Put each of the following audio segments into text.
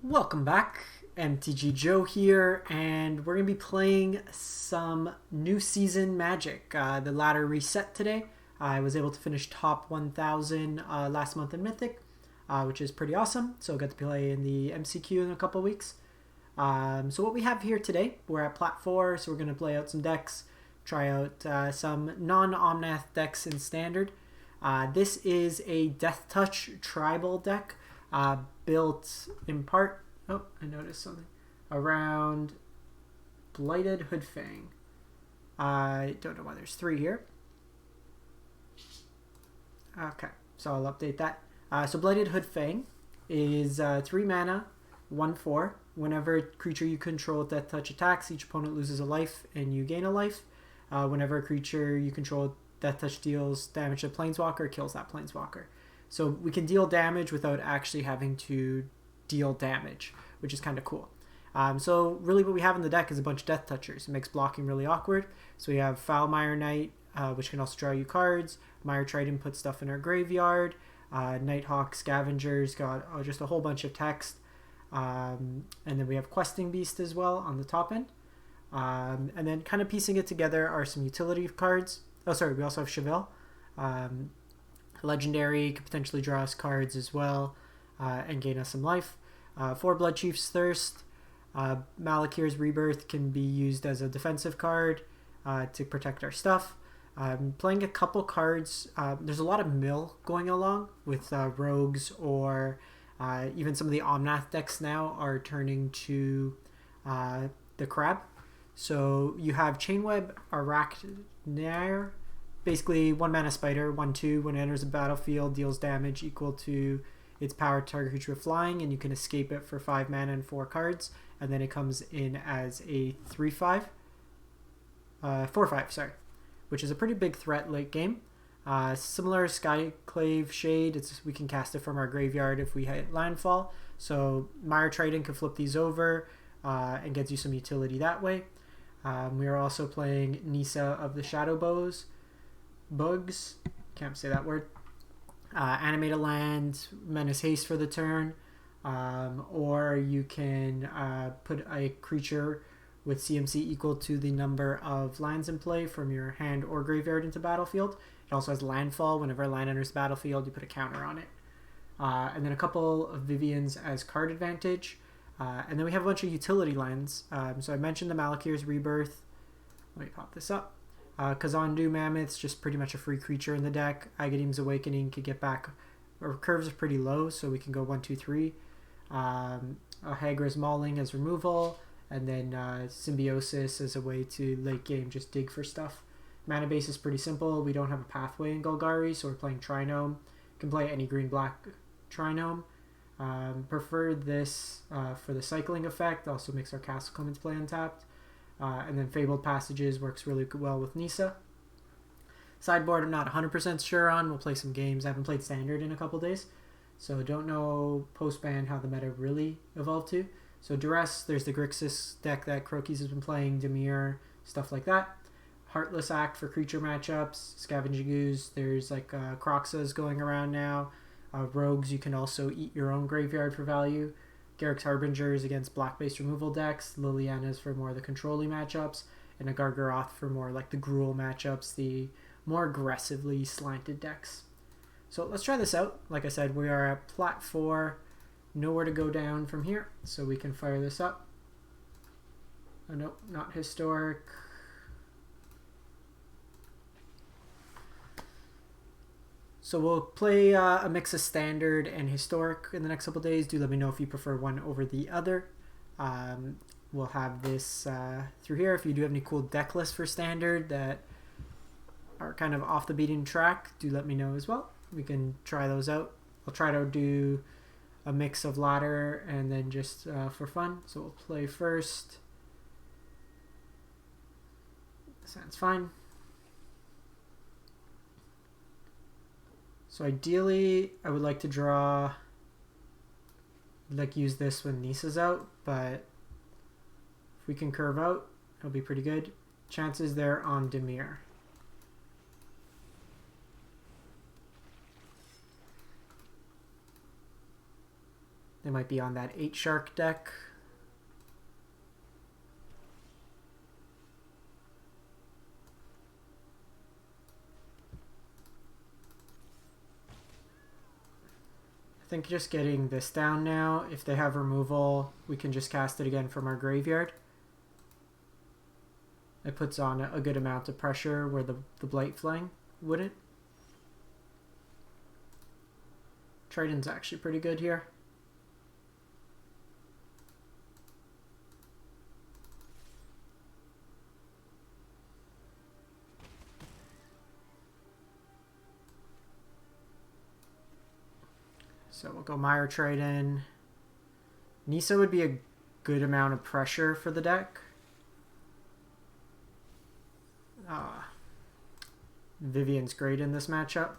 Welcome back, MTG Joe here, and we're going to be playing some new season Magic. The ladder reset today. I was able to finish top 1000 last month in Mythic, which is pretty awesome. So I'll get to play in the MCQ in a couple weeks. So what we have here today, we're at Plat 4, so we're going to play out some decks, try out some non-Omnath decks in Standard. This is a Deathtouch tribal deck. Built in part, oh, I noticed something, around Blighted Hoodfang. I don't know why there's 3 here. Okay, so I'll update that. So Blighted Hoodfang is 3 mana, 1/4. Whenever creature you control with Deathtouch attacks, each opponent loses a life and you gain a life. Whenever a creature you control Deathtouch deals damage to a Planeswalker, kills that Planeswalker. So we can deal damage without actually having to deal damage, which is kind of cool. So really what we have in the deck is a bunch of Death Touchers. It makes blocking really awkward. So we have Foulmire Knight, which can also draw you cards. Mire Triton puts stuff in our graveyard. Nighthawk Scavenger's got just a whole bunch of text. And then we have Questing Beast as well on the top end. And then kind of piecing it together are some utility cards. Oh, sorry, we also have Chevill. Legendary, could potentially draw us cards as well and gain us some life. 4 Bloodchief's Thirst. Malakir's Rebirth can be used as a defensive card to protect our stuff. Playing a couple cards, there's a lot of mill going along with rogues, or even some of the Omnath decks now are turning to the crab. So you have Chainweb Aracnir. Basically, 1 mana spider, 1/2. When it enters the battlefield, deals damage equal to its power target creature with flying, and you can escape it for 5 mana and 4 cards. And then it comes in as a 3/5, 4/5, sorry, which is a pretty big threat late game. Similar Skyclave Shade, we can cast it from our graveyard if we hit landfall. So Mire Triton can flip these over and gets you some utility that way. We are also playing Nissa of the Shadow Boughs, can't say that word. Animate a land, Menace Haste for the turn, or you can put a creature with CMC equal to the number of lands in play from your hand or graveyard into battlefield. It also has landfall. Whenever a land enters the battlefield, you put a counter on it. And then a couple of Vivien's as card advantage. And then we have a bunch of utility lands. So I mentioned the Malakir's Rebirth. Let me pop this up. Kazandu Mammoth's just pretty much a free creature in the deck. Agadeem's Awakening could get back. Our curves are pretty low, so we can go 1, 2, 3. Hagra's Mauling as removal, and then Symbiosis as a way to late game just dig for stuff. Mana base is pretty simple. We don't have a pathway in Golgari, so we're playing Trinome. Can play any green-black Trinome. Prefer this for the cycling effect. Also makes our castle come into play untapped. And then Fabled Passages works really well with Nissa. Sideboard I'm not 100% sure on. We'll play some games. I haven't played Standard in a couple days, so don't know post-ban how the meta really evolved to. So Duress, there's the Grixis deck that Croakies has been playing, Dimir, stuff like that. Heartless Act for creature matchups. Scavenging Ooze, there's like Croxas going around now. Rogues, you can also eat your own graveyard for value. Garruk's Harbingers against black-based removal decks, Liliana's for more of the control-y matchups, and a Gargaroth for more like the Gruul matchups, the more aggressively slanted decks. So let's try this out. Like I said, we are at Plat 4, nowhere to go down from here, so we can fire this up. Oh no, not historic. So we'll play a mix of Standard and Historic in the next couple days. Do let me know if you prefer one over the other. We'll have this through here. If you do have any cool deck lists for Standard that are kind of off the beaten track, do let me know as well. We can try those out. I'll try to do a mix of ladder and then just for fun. So we'll play first. Sounds fine. So ideally, I would like to draw, use this when Nissa's out, but if we can curve out, it'll be pretty good. Chances there on Dimir. They might be on that 8 shark deck. I think just getting this down now, if they have removal, we can just cast it again from our graveyard. It puts on a good amount of pressure where the Blightfang wouldn't. Triton's actually pretty good here. So we'll go Mire Triton. Nissa would be a good amount of pressure for the deck. Vivien's great in this matchup.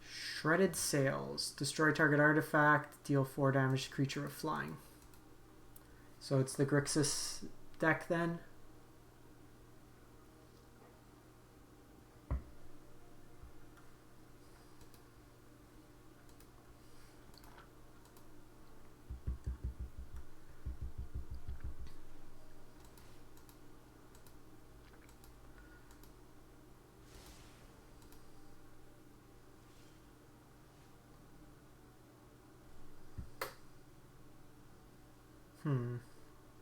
Shredded Sails. Destroy target artifact. Deal 4 damage to creature with flying. So it's the Grixis deck then.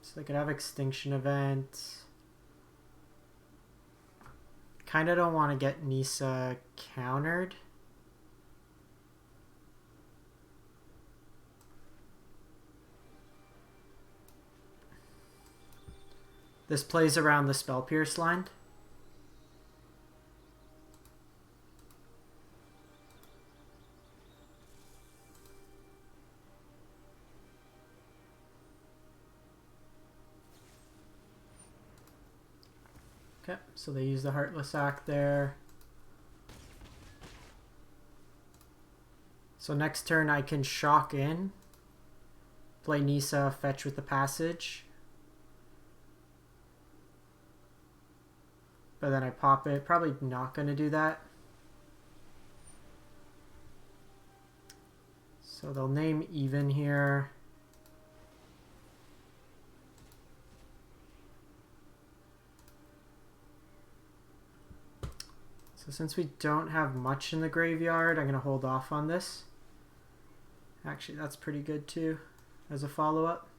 So they could have Extinction Event. Kind of don't want to get Nissa countered. This plays around the Spell Pierce line. Okay, so they use the Heartless Act there. So next turn I can shock in, play Nissa, fetch with the Passage. But then I pop it. Probably not going to do that. So they'll name even here. So since we don't have much in the graveyard, I'm going to hold off on this. Actually, that's pretty good too, as a follow-up.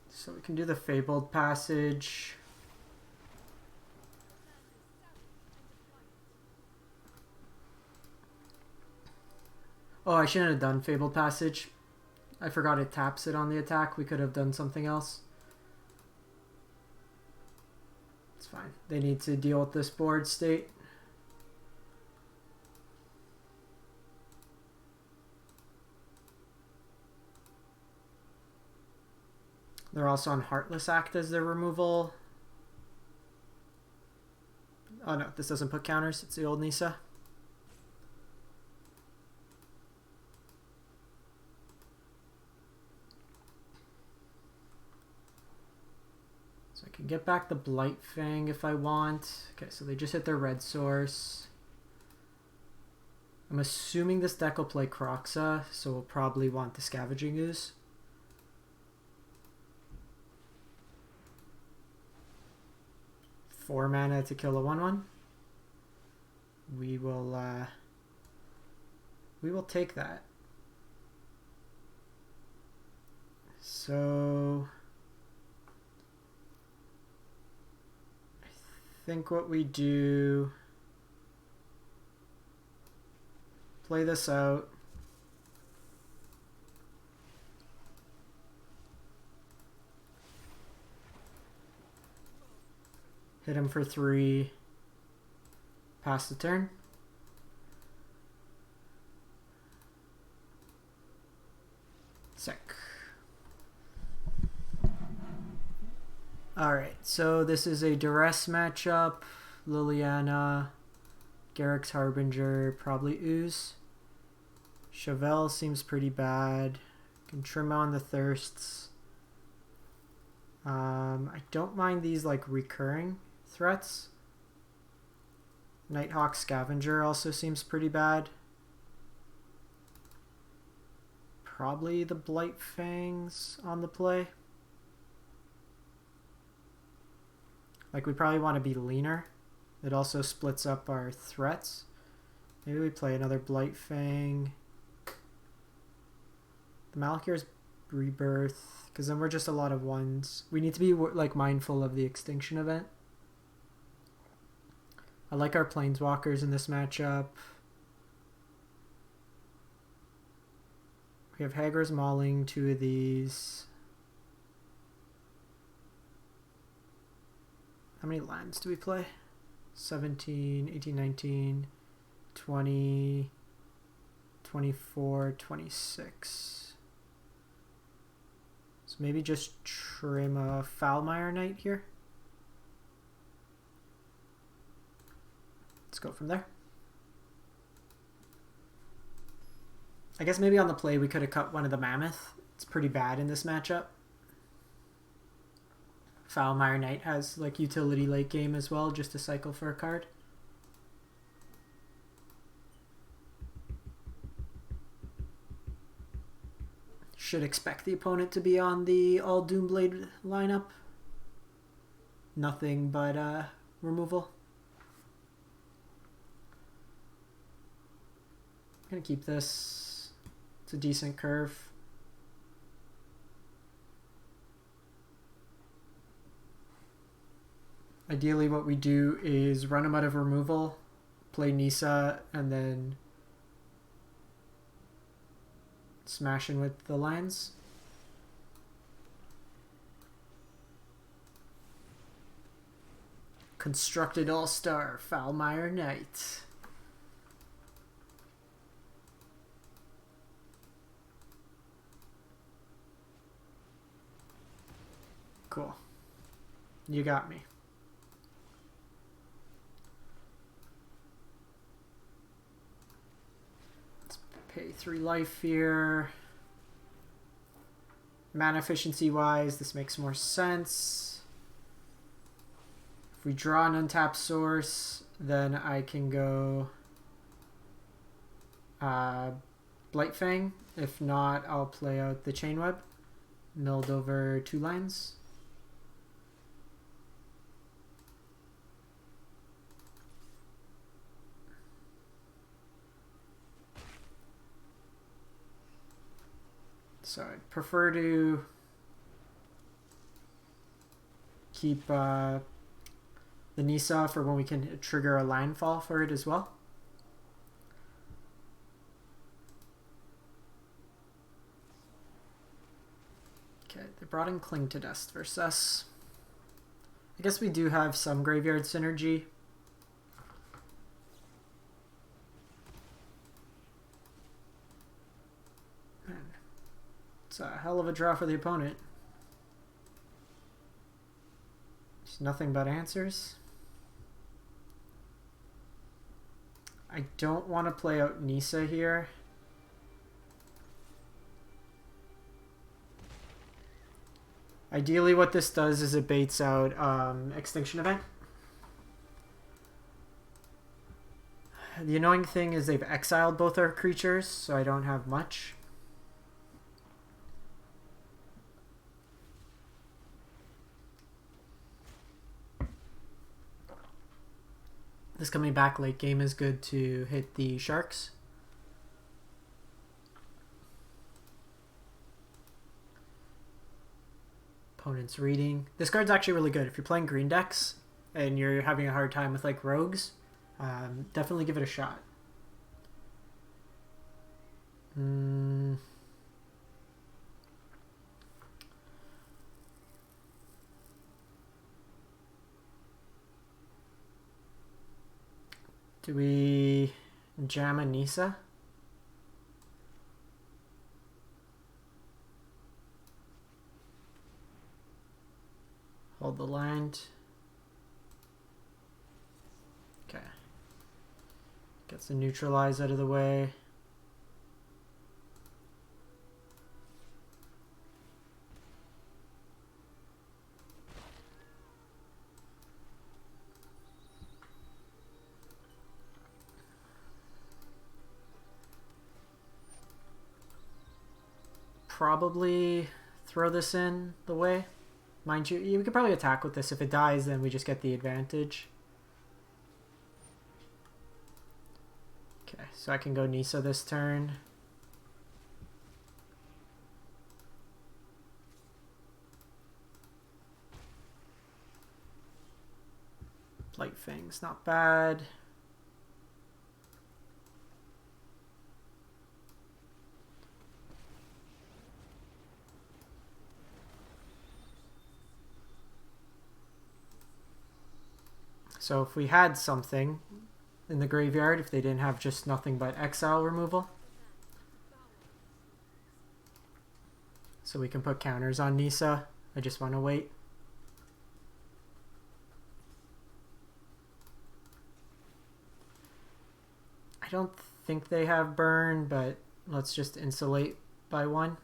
So we can do the Fabled Passage. Oh, I shouldn't have done Fabled Passage. I forgot it taps it on the attack. We could have done something else. It's fine. They need to deal with this board state. They're also on Heartless Act as their removal. Oh no, this doesn't put counters. It's the old Nissa. So I can get back the Blightfang if I want. Okay, so they just hit their red source. I'm assuming this deck will play Kroxa, so we'll probably want the Scavenging Ooze. Four mana to kill a 1/1. We will take that. So I think what we do, play this out. Hit him for 3. Pass the turn. Sick. Alright, so this is a Duress matchup. Liliana, Garruk's Harbinger, probably Ooze. Chevill seems pretty bad. Can trim on the Thirsts. I don't mind these like recurring threats. Nighthawk Scavenger also seems pretty bad. Probably the Blightfangs on the play. Like, we probably want to be leaner. It also splits up our threats. Maybe we play another Blightfang. The Malakir's Rebirth, because then we're just a lot of ones. We need to be like mindful of the extinction event. I like our Planeswalkers in this matchup. We have Hagra Mauling, 2 of these. How many lands do we play? 17, 18, 19, 20, 24, 26. So maybe just trim a Foulmire Knight here. Let's go from there. I guess maybe on the play we could have cut one of the Mammoth. It's pretty bad in this matchup. Foulmire Knight has like utility late game as well, just to cycle for a card. Should expect the opponent to be on the all Doomblade lineup. Nothing but removal. I'm gonna keep this. It's a decent curve. Ideally what we do is run them out of removal, play Nissa, and then smash in with the lands. Constructed All-Star, Foulmire Knight. Cool. You got me. Pay 3 life here. Mana efficiency wise, this makes more sense. If we draw an untapped source, then I can go Blightfang. If not, I'll play out the Chainweb. Milled over 2 lands. So I'd prefer to keep the Nissa for when we can trigger a landfall for it as well. Okay, they brought in Cling to Dust versus us. I guess we do have some graveyard synergy. It's a hell of a draw for the opponent. There's nothing but answers. I don't want to play out Nissa here. Ideally what this does is it baits out Extinction Event. The annoying thing is they've exiled both our creatures, so I don't have much. This coming back late game is good to hit the sharks. Opponent's reading. This card's actually really good. If you're playing green decks and you're having a hard time with like rogues, definitely give it a shot. Do we jam a Nissa? Hold the land. Okay. Gets the neutralize out of the way. Probably throw this in the way. Mind you, we could probably attack with this. If it dies, then we just get the advantage. Okay, so I can go Nissa this turn. Blightfang's not bad. So if we had something in the graveyard, if they didn't have just nothing but exile removal, so we can put counters on Nissa. I just want to wait. I don't think they have burn, but let's just insulate by one.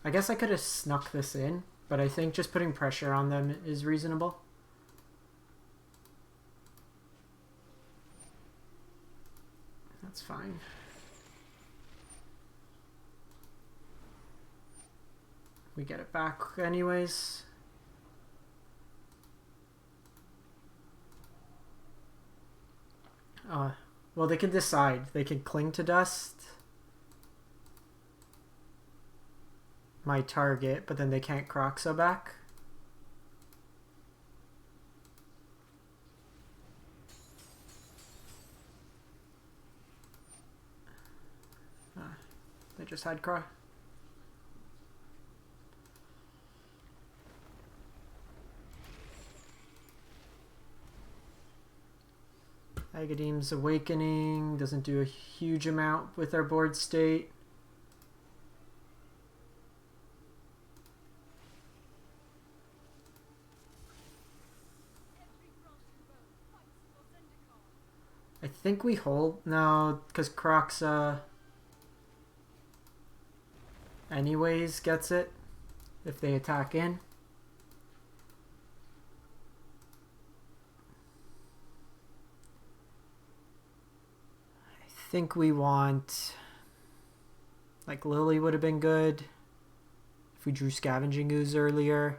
I guess I could have snuck this in, but I think just putting pressure on them is reasonable. That's fine. We get it back anyways. Well, they can decide. They can cling to dust my target, but then they can't Croxa back. They just had Crox. Agadeem's Awakening doesn't do a huge amount with our board state. I think we hold. No, because Croxa anyways gets it if they attack in. I think we want, like, Lily would have been good if we drew Scavenging Ooze earlier.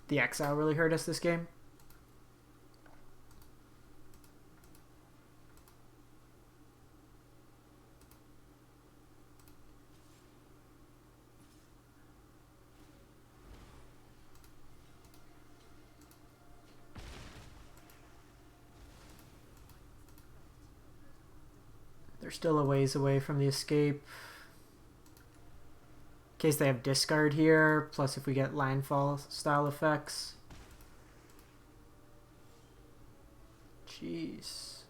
The exile really hurt us this game. They're still a ways away from the escape. In case they have discard here, plus if we get landfall style effects. Jeez.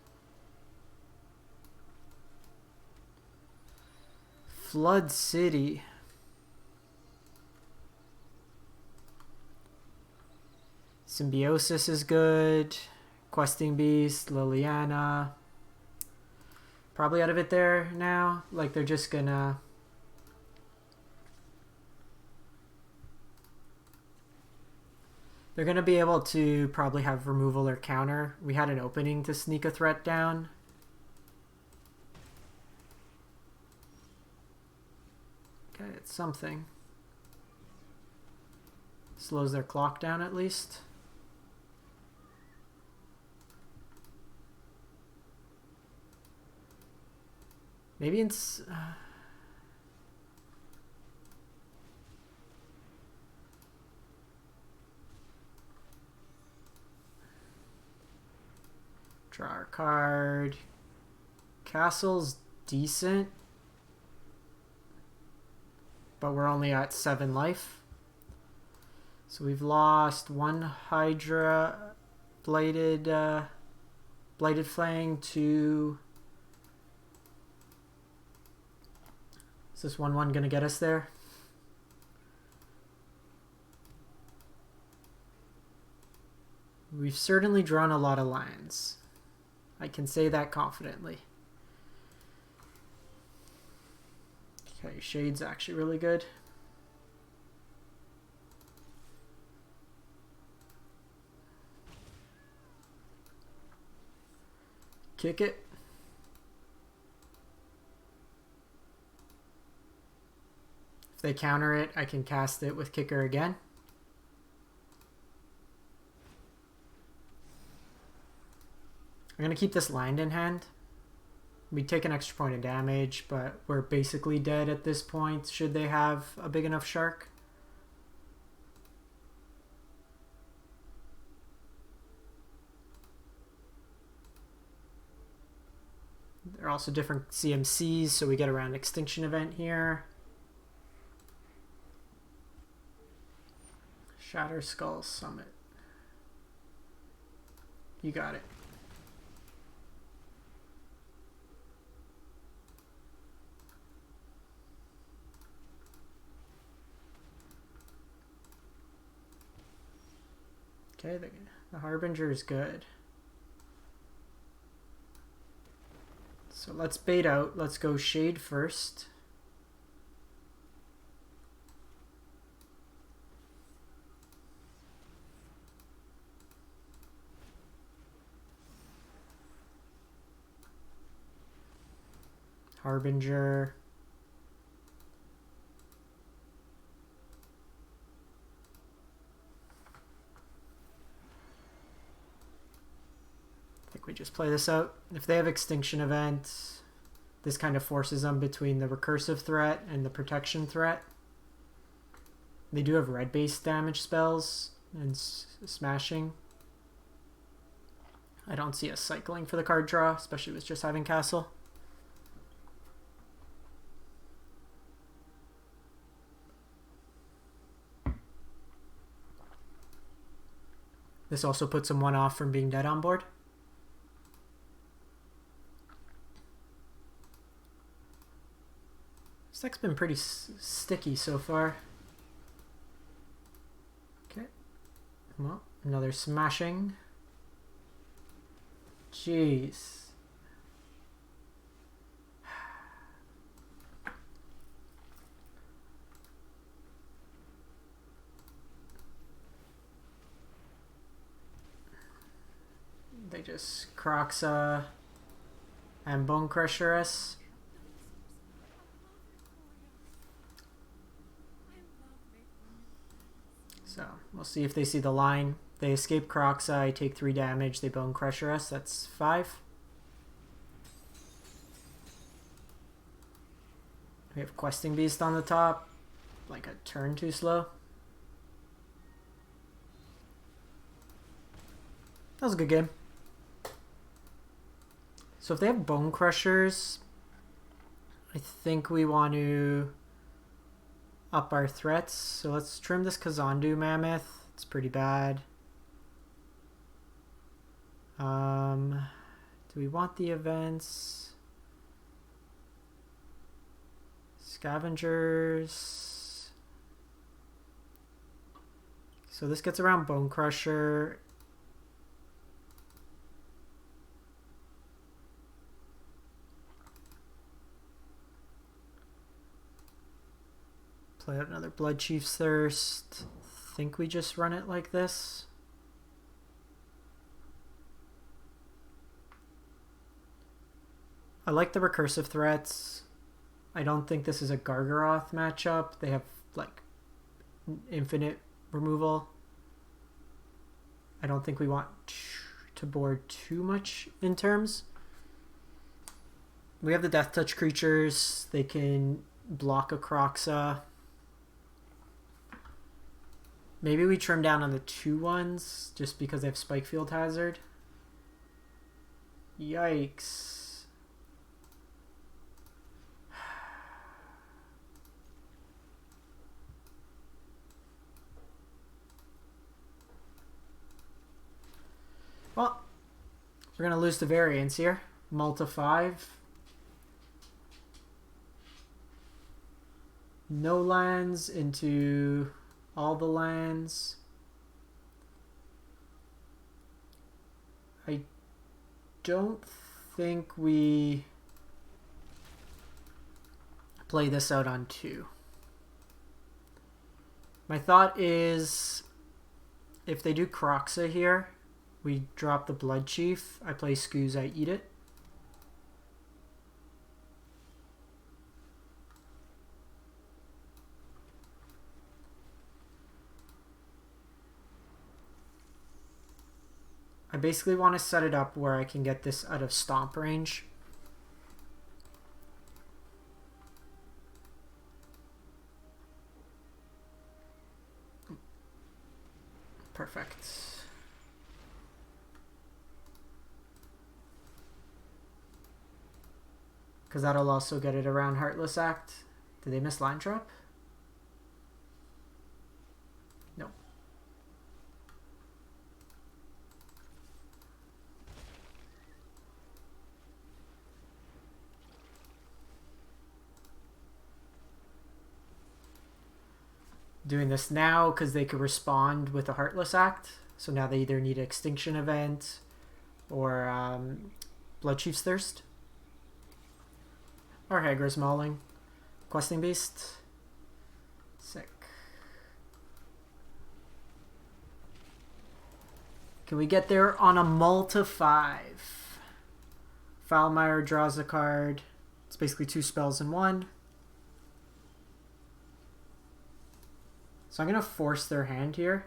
Flood City. Symbiosis is good. Questing Beast, Liliana. Probably out of it there now. Like, they're just gonna... They're gonna be able to probably have removal or counter. We had an opening to sneak a threat down. Okay, it's something. Slows their clock down at least. Maybe it's... Draw our card. Castle's decent, but we're only at 7 life. So we've lost 1 Hydra, Blightfang, 2 Is this 1/1 gonna get us there? We've certainly drawn a lot of lines. I can say that confidently. Okay, Shade's actually really good. Kick it. If they counter it, I can cast it with Kicker again. I'm going to keep this land in hand. We take an extra point of damage, but we're basically dead at this point should they have a big enough shark. There are also different CMCs, so we get around Extinction Event here. Shatter Skull Summit. You got it. Okay, the Harbinger is good. So let's bait out. Let's go Shade first. Harbinger. I think we just play this out. If they have Extinction Event, this kind of forces them between the recursive threat and the protection threat. They do have red-based damage spells and smashing. I don't see us cycling for the card draw, especially with just having Castle. This also puts them one off from being dead on board. This deck's been pretty sticky so far. Okay. Well, another smashing. Jeez. They just Croxa and Bone Crusher us. So we'll see if they see the line. They escape Croxa, I take 3 damage, they Bone Crusher us, that's 5. We have Questing Beast on the top, like a turn too slow. That was a good game. So if they have Bone Crushers, I think we want to up our threats. So let's trim this Kazandu Mammoth. It's pretty bad. Do we want the events? Scavengers. So this gets around Bone Crusher. Play out another Bloodchief's Thirst. Think we just run it like this. I like the recursive threats. I don't think this is a Gargaroth matchup. They have like infinite removal. I don't think we want to board too much in terms. We have the Deathtouch creatures. They can block a Croxa. Maybe we trim down on the 2/1s just because they have Spikefield Hazard. Yikes. Well, we're going to lose the variance here. Multi 5. no lands into all the lands. I don't think we play this out on 2. My thought is if they do Kroxa here, we drop the Bloodchief. I play Scooze, I eat it. I basically want to set it up where I can get this out of stomp range. Perfect. Because that'll also get it around Heartless Act. Did they miss Line Trap? No. Doing this now because they could respond with a Heartless Act. So now they either need an Extinction Event or Bloodchief's Thirst. Or Hagra's Mauling. Questing Beast. Sick. Can we get there on a multi-5? Foulmire draws a card. It's basically 2 spells in 1. So I'm going to force their hand here.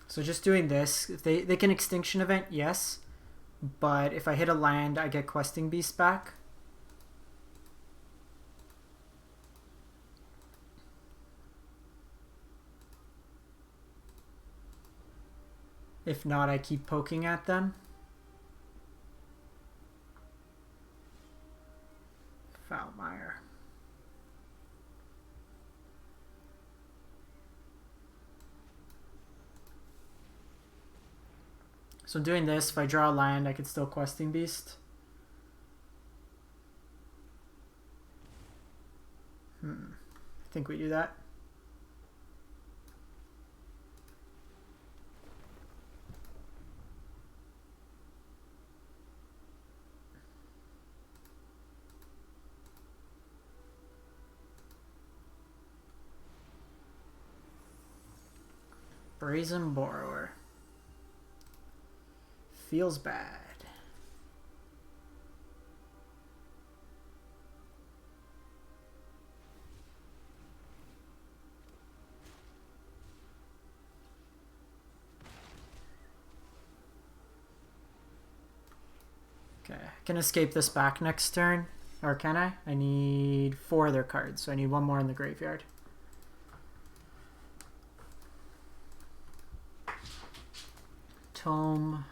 So just doing this, if they can Extinction Event, yes. But if I hit a land, I get Questing Beast back. If not, I keep poking at them. Foulmire. So doing this, if I draw a land, I could still Questing Beast. I think we do that. Brazen Borrower. Feels bad. Okay, I can escape this back next turn. Or can I? I need 4 of their cards, so I need 1 more in the graveyard. Tome.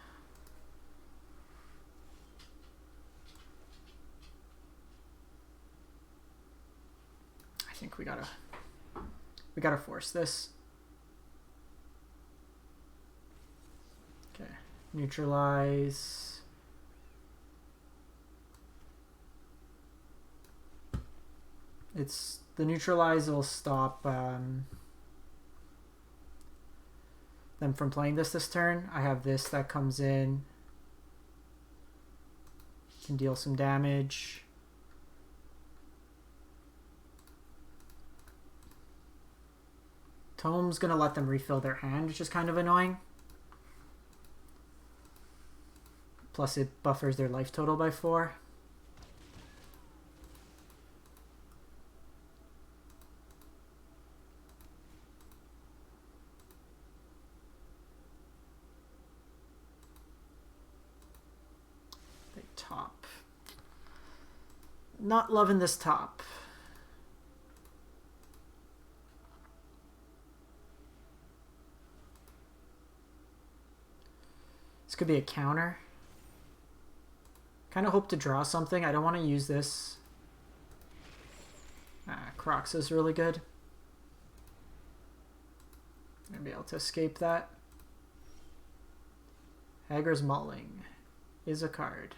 I think we gotta force this. Okay, neutralize. It's the neutralize will stop them from playing this turn. I have this that comes in, can deal some damage. Tome's gonna let them refill their hand, which is kind of annoying. Plus it buffers their life total by 4. They top. Not loving this top. This could be a counter. Kind of hope to draw something. I don't want to use this. Crocs is really good. I'm gonna be able to escape that. Hagra Mauling is a card.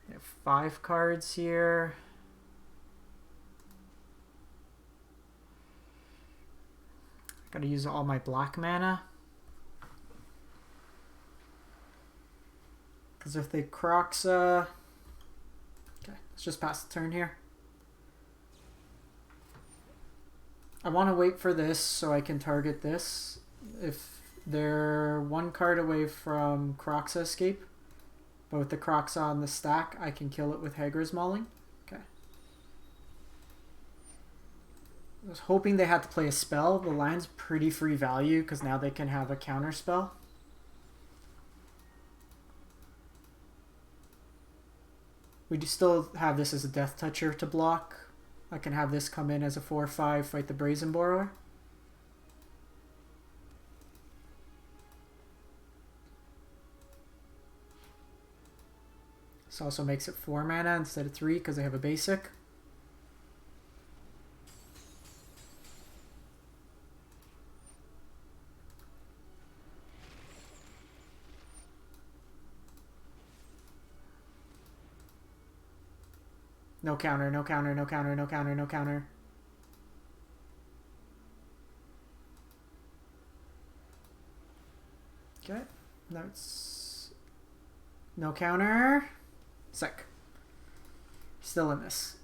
We have 5 cards here. Gotta use all my black mana. Because if they Crocs, okay, let's just pass the turn here. I want to wait for this so I can target this. If they're 1 card away from Crocs escape, but with the Crocs on the stack, I can kill it with Hagra Mauling. Okay. I was hoping they had to play a spell. The line's pretty free value because now they can have a counter spell. We do still have this as a Deathtoucher to block. I can have this come in as a 4/5, fight the Brazen Borrower. This also makes it 4 mana instead of 3 because I have a basic. No counter, no counter, no counter, no counter, no counter. Okay, that's no counter. Sick. Still in this.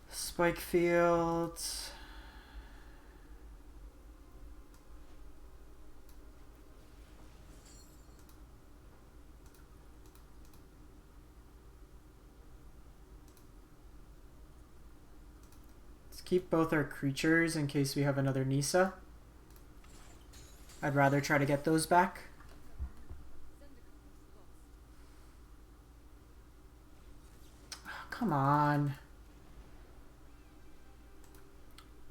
Spike field. Let's keep both our creatures in case we have another Nissa. I'd rather try to get those back. Oh, come on.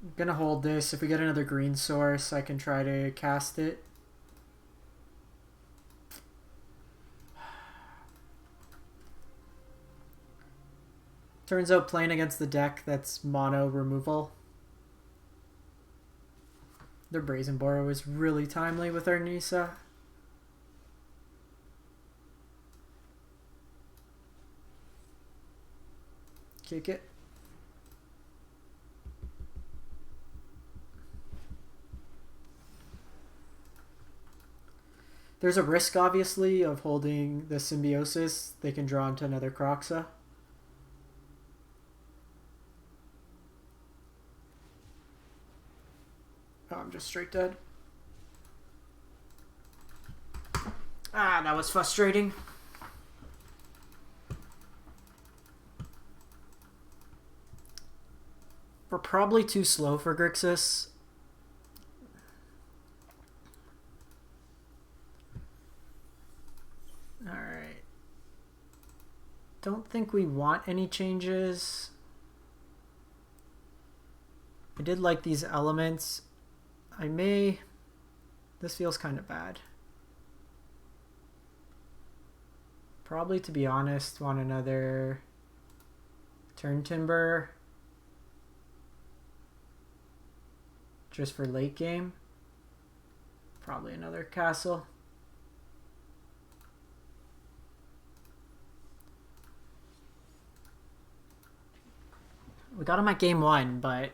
I'm gonna hold this. If we get another green source, I can try to cast it. Turns out playing against the deck that's mono removal. Their Brazen Borrow is really timely with our Nissa. Kick it. There's a risk, obviously, of holding the Symbiosis. They can draw into another Croxa. Oh, I'm just straight dead. Ah, that was frustrating. We're probably too slow for Grixis. Alright. Don't think we want any changes. I did like these elements. I may... This feels kind of bad. Probably, to be honest, want another Turntimber. Just for late game. Probably another Castle. We got them at game 1, but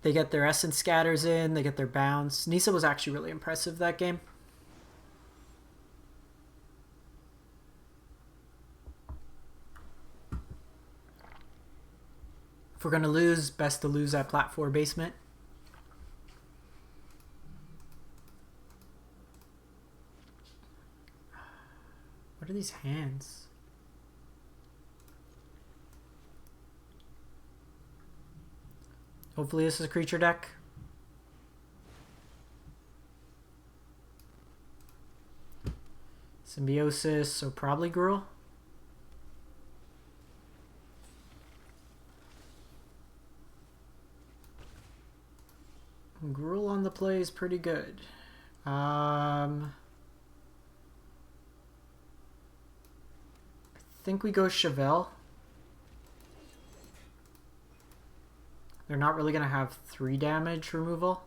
they get their Essence Scatters in, they get their Bounce. Nissa was actually really impressive that game. If we're going to lose, best to lose at Plat 4 basement. What are these hands? Hopefully this is a creature deck. Symbiosis, so probably Gruul. Gruul on the play is pretty good. I think we go Chevill. They're not really going to have 3 damage removal.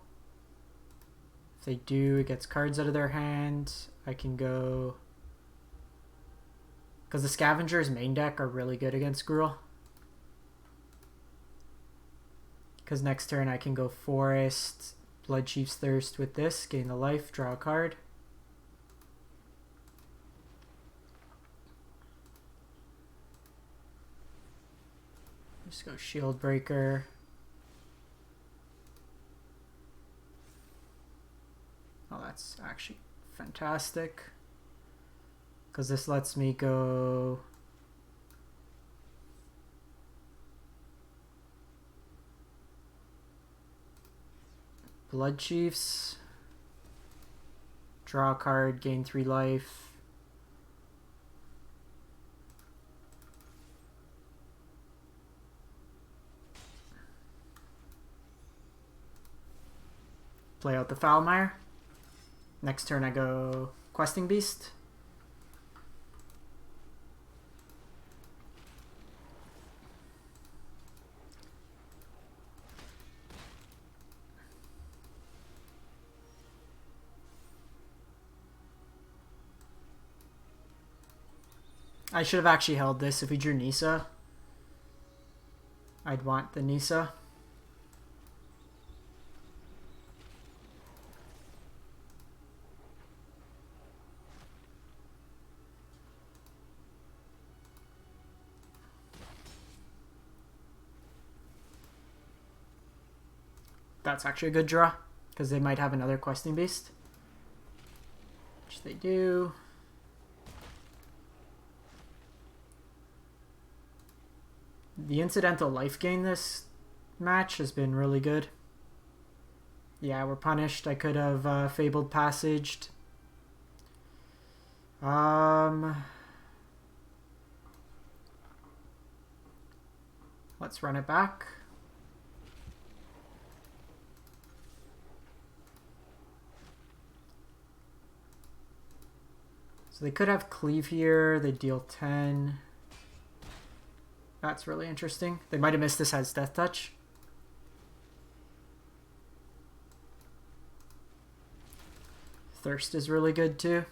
If they do, it gets cards out of their hand. I can go... Because the Scavenger's main deck are really good against Gruul. Because next turn I can go Forest, Bloodchief's Thirst with this, gain the life, draw a card. Just go Shield Breaker. Oh, that's actually fantastic. Because this lets me go... Bloodchiefs. Draw a card, gain 3 life. Play out the Foulmire. Next turn I go Questing Beast. I should have actually held this. If we drew Nissa, I'd want the Nissa. That's actually a good draw, because they might have another Questing Beast. Which they do. The incidental life gain this match has been really good. Yeah, we're punished. I could have Fabled Passaged. Let's run it back. So they could have Cleave here. They deal 10. That's really interesting. They might have missed this as Deathtouch. Thirst is really good too.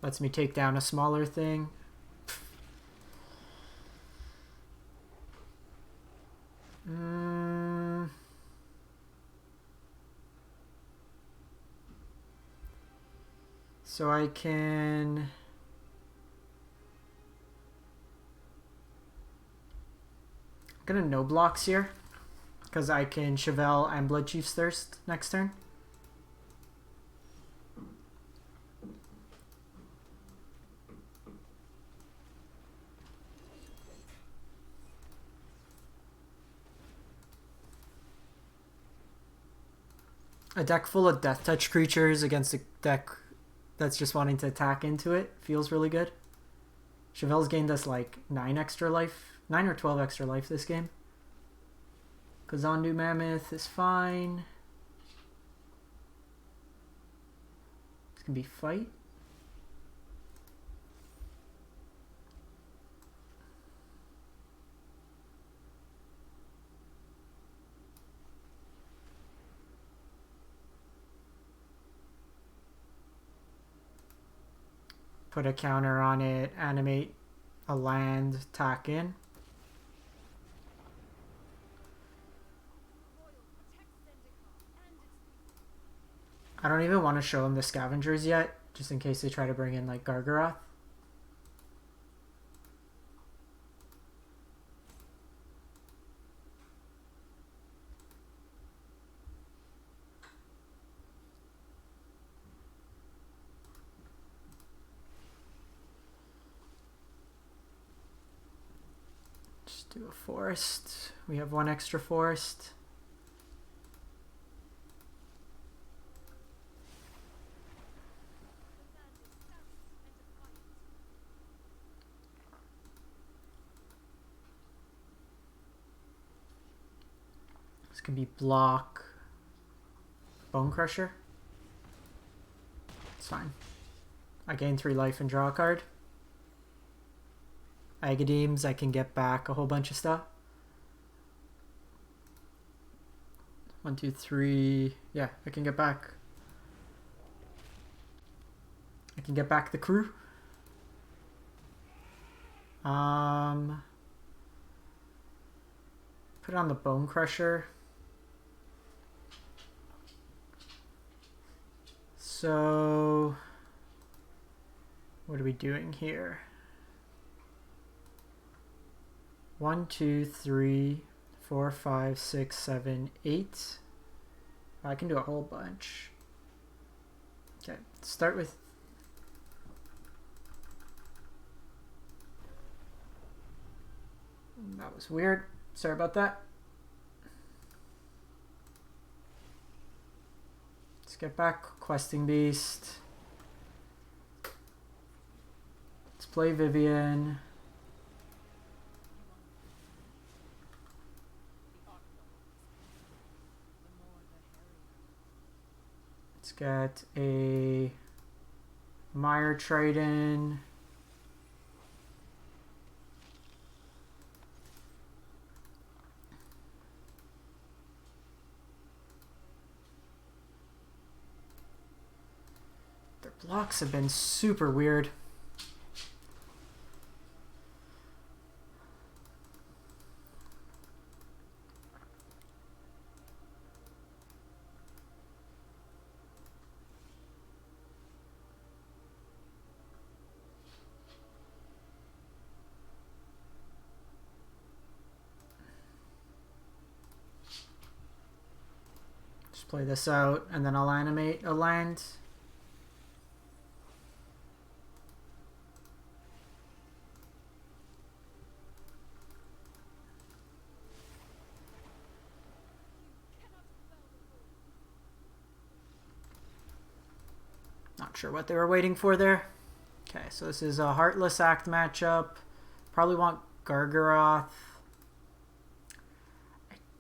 Lets me take down a smaller thing. So I can... I'm gonna no blocks here, because I can Chevill and Bloodchief's Thirst next turn. A deck full of Deathtouch creatures against a deck that's just wanting to attack into it feels really good. Chevill's gained us like 9 extra life. 9 or 12 extra life this game. Kazandu Mammoth is fine. It's gonna be fight. Put a counter on it, animate a land, attack in. I don't even want to show them the Scavengers yet, just in case they try to bring in like Gargaroth. Do a forest. We have one extra forest. This can be block Bone Crusher. It's fine. I gain 3 life and draw a card. Agadeems, I can get back a whole bunch of stuff. 1, 2, 3. Yeah, I can get back. I can get back the crew. Put on the Bone Crusher. So, what are we doing here? 1, 2, 3, 4, 5, 6, 7, 8. I can do a whole bunch. Okay, start with. That was weird. Sorry about that. Let's get back Questing Beast. Let's play Vivien. Let's get a Mire Triton. Their blocks have been super weird. Play this out, and then I'll animate a land. Not sure what they were waiting for there. Okay, so this is a Heartless Act matchup. Probably want Gargaroth.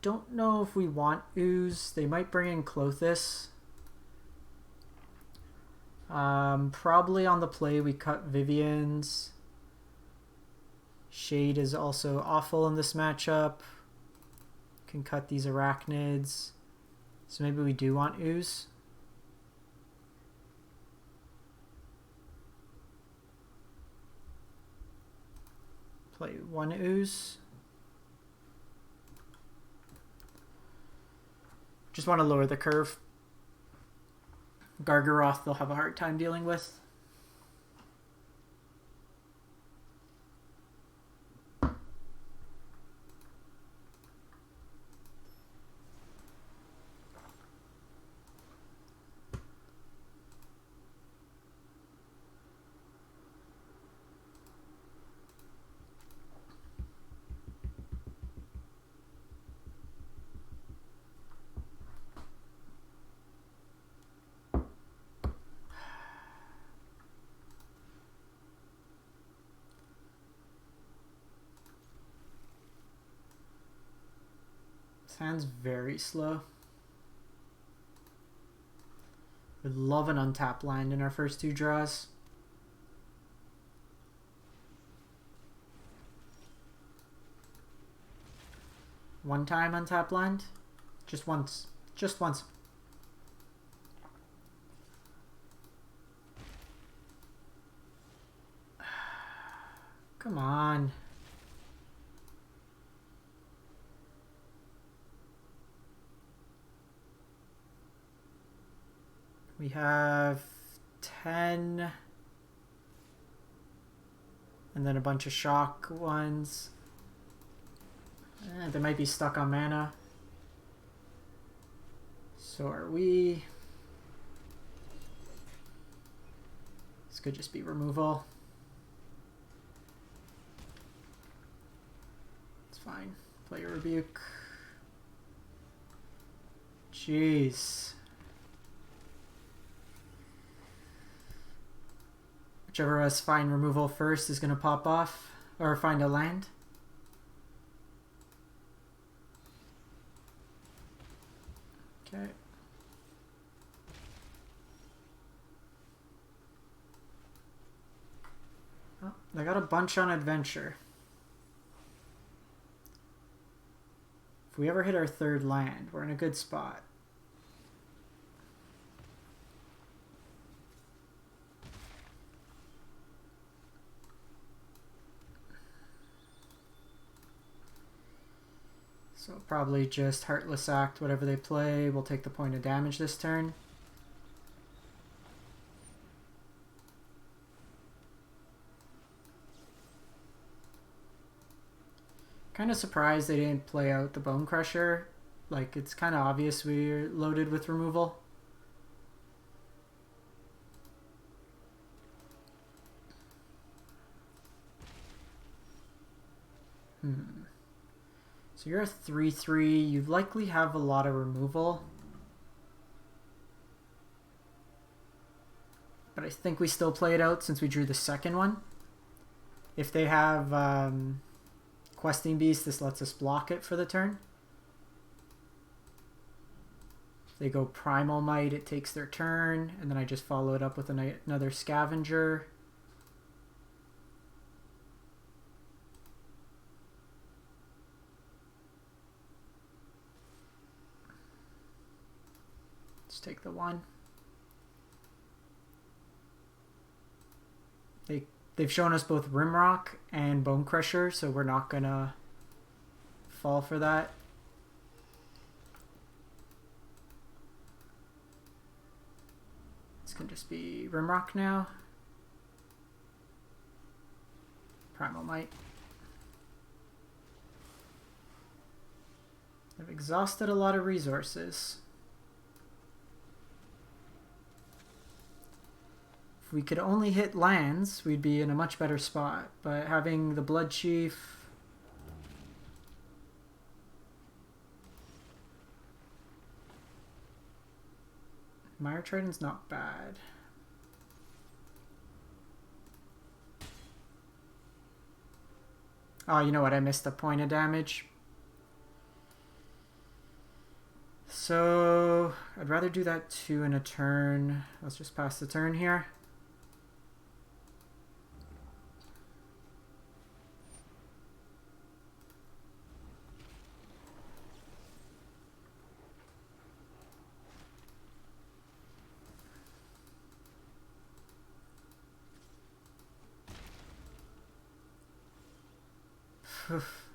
Don't know if we want Ooze. They might bring in Clothis. Probably on the play we cut Vivien's. Shade is also awful in this matchup. Can cut these Arachnids. So maybe we do want Ooze. Play 1 Ooze. Just want to lower the curve. Gargaroth they'll have a hard time dealing with. Sounds very slow. Would love an untapped land in our first 2 draws. One time untapped land? Just once. Just once. Come on. We have 10 and then a bunch of shock ones. They might be stuck on mana. So are we. This could just be removal. It's fine. Play a Rebuke. Jeez. Whichever of us find removal first is going to pop off, or find a land. Okay. Oh, they got a bunch on Adventure. If we ever hit our third land, we're in a good spot. So probably just Heartless Act, whatever they play. We'll take the point of damage this turn. Kind of surprised they didn't play out the Bone Crusher. Like, it's kind of obvious we're loaded with removal. So you're a 3/3. You likely have a lot of removal. But I think we still play it out since we drew the second one. If they have Questing Beast, this lets us block it for the turn. If they go Primal Might, it takes their turn, and then I just follow it up with another Scavenger. Let's take the one. They've shown us both Rimrock and Bone Crusher, so we're not gonna fall for that. This can just be Rimrock now. Primal Might. I've exhausted a lot of resources. If we could only hit lands, we'd be in a much better spot. But having the Bloodchief... Mire Triton's not bad. Oh, you know what? I missed a point of damage. So, I'd rather do that 2 in a turn. Let's just pass the turn here.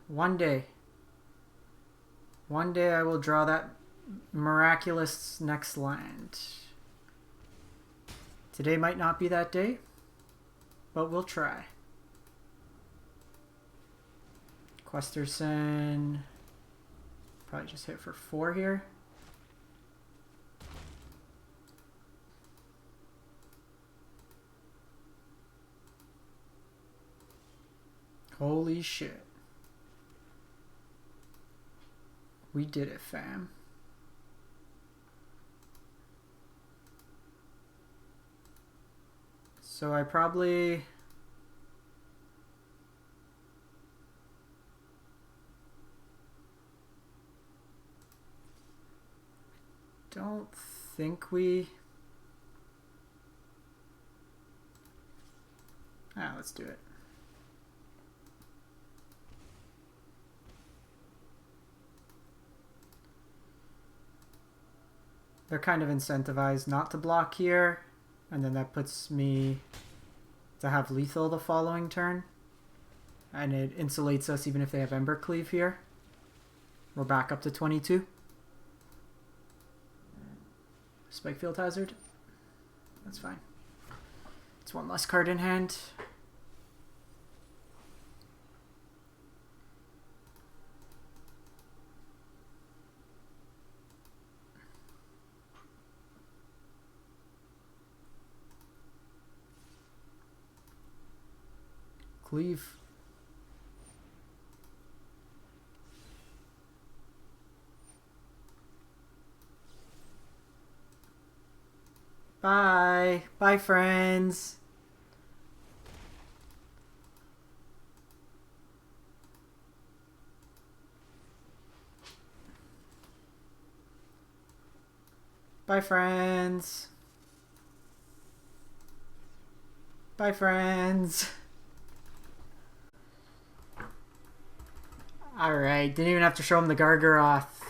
One day I will draw that miraculous next land. Today might not be that day, but we'll try. Questerson, probably just hit for 4 here. Holy shit. We did it, fam. So I probably... don't think we... let's do it. They're kind of incentivized not to block here, and then that puts me to have lethal the following turn. And it insulates us even if they have Embercleave here. We're back up to 22. Spikefield Hazard. That's fine. It's one less card in hand. Cleave. Bye. Bye, friends. Bye, friends. Bye, friends. Alright, didn't even have to show him the Gargaroth.